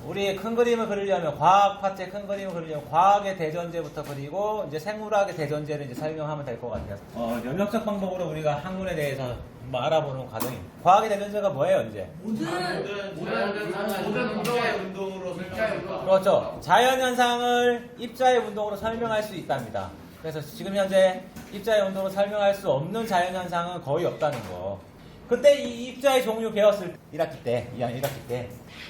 우리 큰 그림을 그리려면 과학 파트의 큰 그림을 그리려면 과학의 대전제부터 그리고 이제 생물학의 대전제를 이제 설명하면 될 것 같아요. 연역적 방법으로 우리가 학문에 대해서 한번 알아보는 과정이. 과학의 대전제가 뭐예요, 이제? 모든 입자의 운동으로 설명합니다. 그렇죠. 자연 현상을 입자의 운동으로 설명할 수 있답니다. 그래서 지금 현재 입자의 운동으로 설명할 수 없는 자연 현상은 거의 없다는 거. 그때 이 입자의 종류 배웠을 1학기 때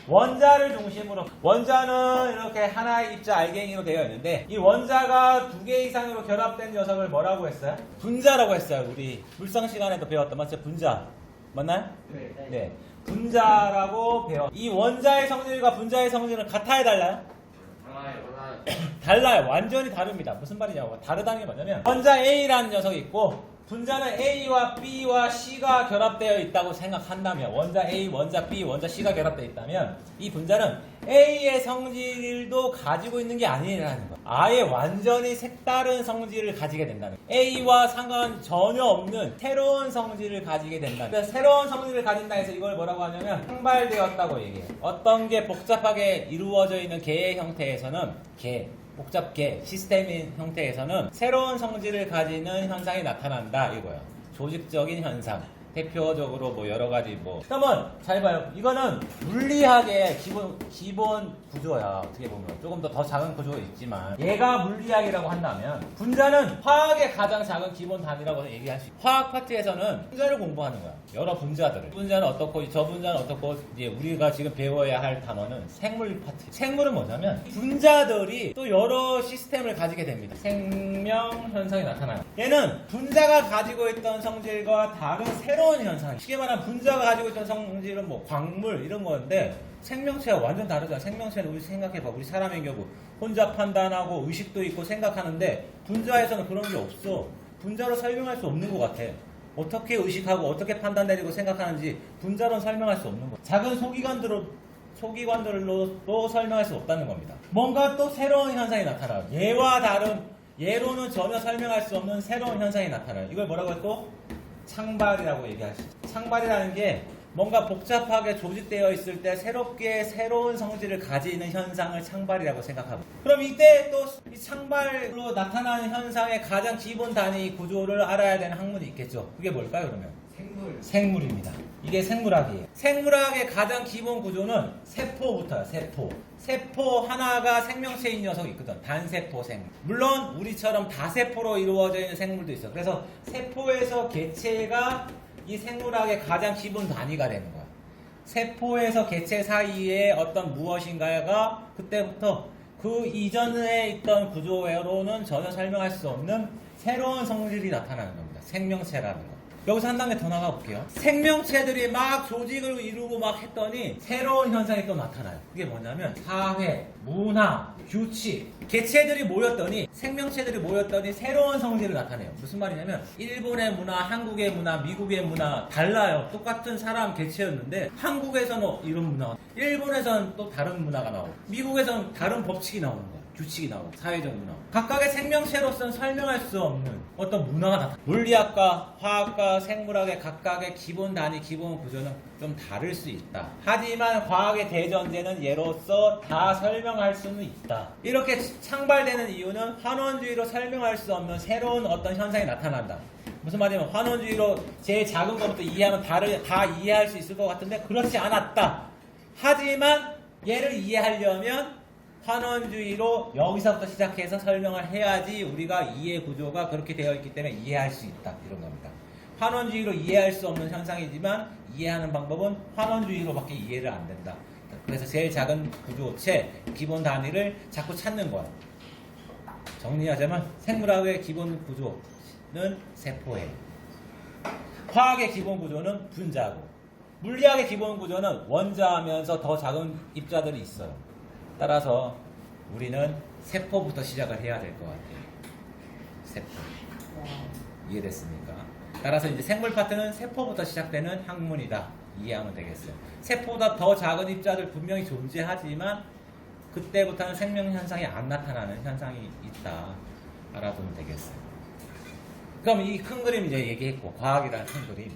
원자를 중심으로 원자는 이렇게 하나의 입자 알갱이로 되어 있는데 이 원자가 2개 이상으로 결합된 녀석을 뭐라고 했어요? 분자라고 했어요. 우리 물성 시간에도 배웠던 맞죠? 분자 맞나요? 네. 분자라고 배워. 이 원자의 성질과 분자의 성질은 같아요, 달라요? 달라요. 완전히 다릅니다. 무슨 말이냐고. 다르다는 게 뭐냐면 원자 A라는 녀석이 있고 분자는 A와 B와 C가 결합되어 있다고 생각한다면 원자 A, 원자 B, 원자 C가 결합되어 있다면 이 분자는 A의 성질도 가지고 있는 게 아니라는 거예요. 아예 완전히 색다른 성질을 가지게 된다는 거예요. A와 상관 전혀 없는 새로운 성질을 가지게 된다는 거예요. 새로운 성질을 가진다 해서 이걸 뭐라고 하냐면 상발되었다고 얘기해요. 어떤 게 복잡하게 이루어져 있는 개의 형태에서는 복잡계 시스템인 형태에서는 새로운 성질을 가지는 현상이 나타난다 이거예요. 조직적인 현상. 대표적으로 뭐 여러 가지 뭐. 그러면 잘 봐요. 이거는 물리학의 기본 구조야. 어떻게 보면 조금 더 작은 구조가 있지만 얘가 물리학이라고 한다면 분자는 화학의 가장 작은 기본 단위라고 얘기할 수 있어요. 화학 파트에서는 분자를 공부하는 거야. 여러 분자들을. 분자는 어떻고 저 분자는 어떻고 이제 우리가 지금 배워야 할 단어는 생물 파트. 생물은 뭐냐면 분자들이 또 여러 시스템을 가지게 됩니다. 생명 현상이 나타나요. 얘는 분자가 가지고 있던 성질과 다른 새로운 현상. 쉽게 말하면 분자가 가지고 있던 성질은 뭐 광물 이런 건데 생명체와 완전 다르잖아. 생명체는 우리 생각해봐. 우리 사람의 경우 혼자 판단하고 의식도 있고 생각하는데 분자에서는 그런 게 없어. 분자로 설명할 수 없는 것 같아. 어떻게 의식하고 어떻게 판단 내리고 생각하는지 분자로는 설명할 수 없는 거. 작은 소기관들로도 설명할 수 없다는 겁니다. 뭔가 또 새로운 현상이 나타나요. 얘로는 전혀 설명할 수 없는 새로운 현상이 나타나요. 이걸 뭐라고 해요? 또 창발이라고 얘기할 수 있어요. 창발이라는 게 뭔가 복잡하게 조직되어 있을 때 새롭게 새로운 성질을 가지는 현상을 창발이라고 생각하고, 그럼 이때 또 이 창발로 나타나는 현상의 가장 기본 단위 구조를 알아야 되는 학문이 있겠죠. 그게 뭘까요, 그러면? 생물입니다. 이게 생물학이에요. 생물학의 가장 기본 구조는 세포부터요. 세포 하나가 생명체인 녀석이 있거든. 단세포 생물. 물론 우리처럼 다세포로 이루어져 있는 생물도 있어. 그래서 세포에서 개체가 이 생물학의 가장 기본 단위가 되는 거야. 세포에서 개체 사이에 어떤 무엇인가가 그때부터 그 이전에 있던 구조로는 전혀 설명할 수 없는 새로운 성질이 나타나는 겁니다. 생명체라는 거. 여기서 한 단계 더 나가 볼게요. 생명체들이 막 조직을 이루고 막 했더니 새로운 현상이 또 나타나요. 그게 뭐냐면 사회, 문화, 규칙. 개체들이 모였더니 생명체들이 모였더니 새로운 성질을 나타내요. 무슨 말이냐면 일본의 문화, 한국의 문화, 미국의 문화 달라요. 똑같은 사람 개체였는데 한국에서는 이런 문화, 일본에서는 또 다른 문화가 나오고 미국에서는 다른 법칙이 나오는 거예요. 규칙이 나오고 사회적 문화. 각각의 생명체로서는 설명할 수 없는 어떤 문화가 나타나. 물리학과, 화학과, 생물학의 각각의 기본 단위, 기본 구조는 좀 다를 수 있다. 하지만 과학의 대전제는 얘로서 다 설명할 수는 있다. 이렇게 창발되는 이유는 환원주의로 설명할 수 없는 새로운 어떤 현상이 나타난다. 무슨 말이냐면 환원주의로 제일 작은 것부터 이해하면 다 이해할 수 있을 것 같은데 그렇지 않았다. 하지만 얘를 이해하려면 환원주의로 여기서부터 시작해서 설명을 해야지 우리가 이해 구조가 그렇게 되어 있기 때문에 이해할 수 있다. 이런 겁니다. 환원주의로 이해할 수 없는 현상이지만 이해하는 방법은 환원주의로밖에 이해를 안 된다. 그래서 제일 작은 구조체, 기본 단위를 자꾸 찾는 거야. 정리하자면 생물학의 기본 구조는 세포예요. 화학의 기본 구조는 분자고, 물리학의 기본 구조는 원자하면서 더 작은 입자들이 있어요. 따라서 우리는 세포부터 시작을 해야 될 것 같아요. 세포. 이해됐습니까? 따라서 이제 생물 파트는 세포부터 시작되는 학문이다. 이해하면 되겠어요. 세포보다 더 작은 입자들 분명히 존재하지만 그때부터는 생명 현상이 안 나타나는 현상이 있다. 알아두면 되겠어요. 그럼 이 큰 그림 이제 얘기했고, 과학이라는 큰 그림.